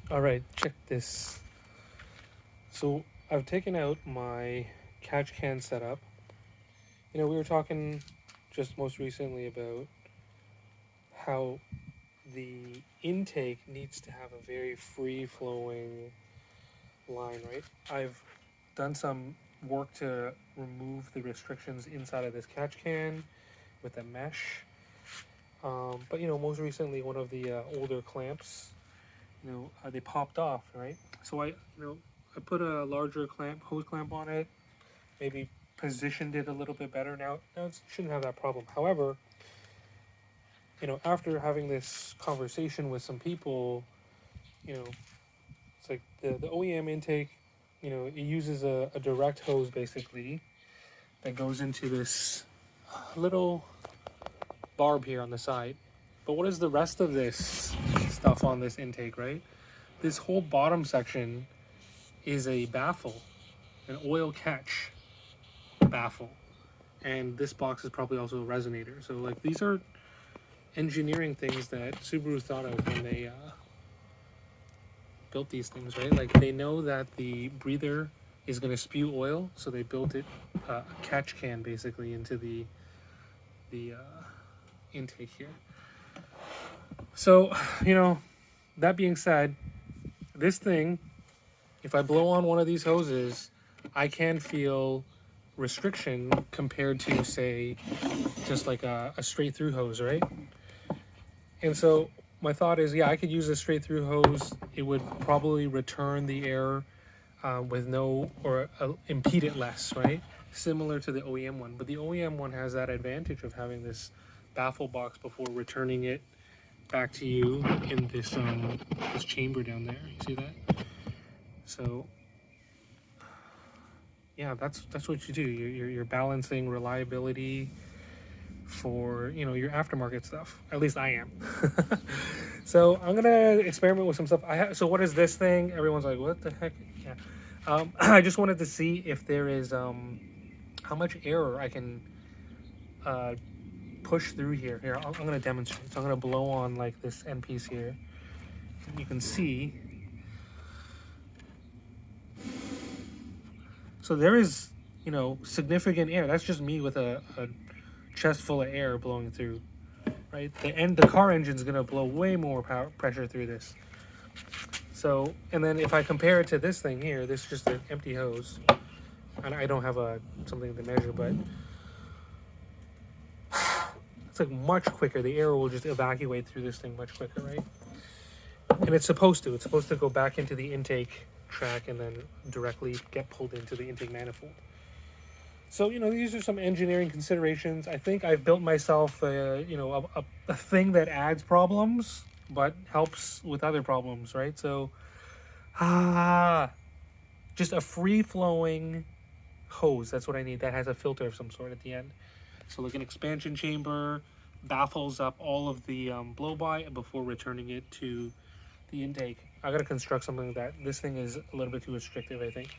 All right, check this. So I've taken out my catch can setup. We were talking just most recently about how the intake needs to have a very free flowing line, right? I've done some work to remove the restrictions inside of this catch can with a mesh. But most recently, one of the older clamps, they popped off, right? So I put a larger clamp, hose clamp on it, maybe positioned it a little bit better. Now it shouldn't have that problem. However, after having this conversation with some people, you know, it's like the OEM intake, it uses a direct hose basically that goes into this little barb here on the side. But what is the rest of this stuff on this intake, right? This whole bottom section is a baffle, an oil catch baffle. And this box is probably also a resonator. So like these are engineering things that Subaru thought of when they built these things, right? Like they know that the breather is going to spew oil, so they built it a catch can basically into the intake here. So that being said, this thing, if I blow on one of these hoses, I can feel restriction compared to, say, just like a straight through hose, right? And so my thought is, yeah, I could use a straight through hose. It would probably return the air with no, or impede it less, right? Similar to the OEM one. But the OEM one has that advantage of having this baffle box before returning it back to you in this chamber down there. You see that? So yeah, that's what you do. You're balancing reliability for your aftermarket stuff. At least I am. So I'm gonna experiment with some stuff. So what is this thing? Everyone's like, what the heck? Yeah. I just wanted to see if there is how much air I can push through here. Here, I'm gonna demonstrate. So I'm gonna blow on like this end piece here. You can see. So there is, significant air. That's just me with a chest full of air blowing through, right? The car engine's gonna blow way more pressure through this. So, and then if I compare it to this thing here, this is just an empty hose, and I don't have something to measure, but it's like much quicker. The air will just evacuate through this thing much quicker, right? And it's supposed to. It's supposed to go back into the intake track and then directly get pulled into the intake manifold. So these are some engineering considerations. I think I've built myself a thing that adds problems but helps with other problems, right? So just a free flowing hose. That's what I need. That has a filter of some sort at the end. So like an expansion chamber baffles up all of the blow by before returning it to the intake. I gotta construct something like that. This thing is a little bit too restrictive, I think.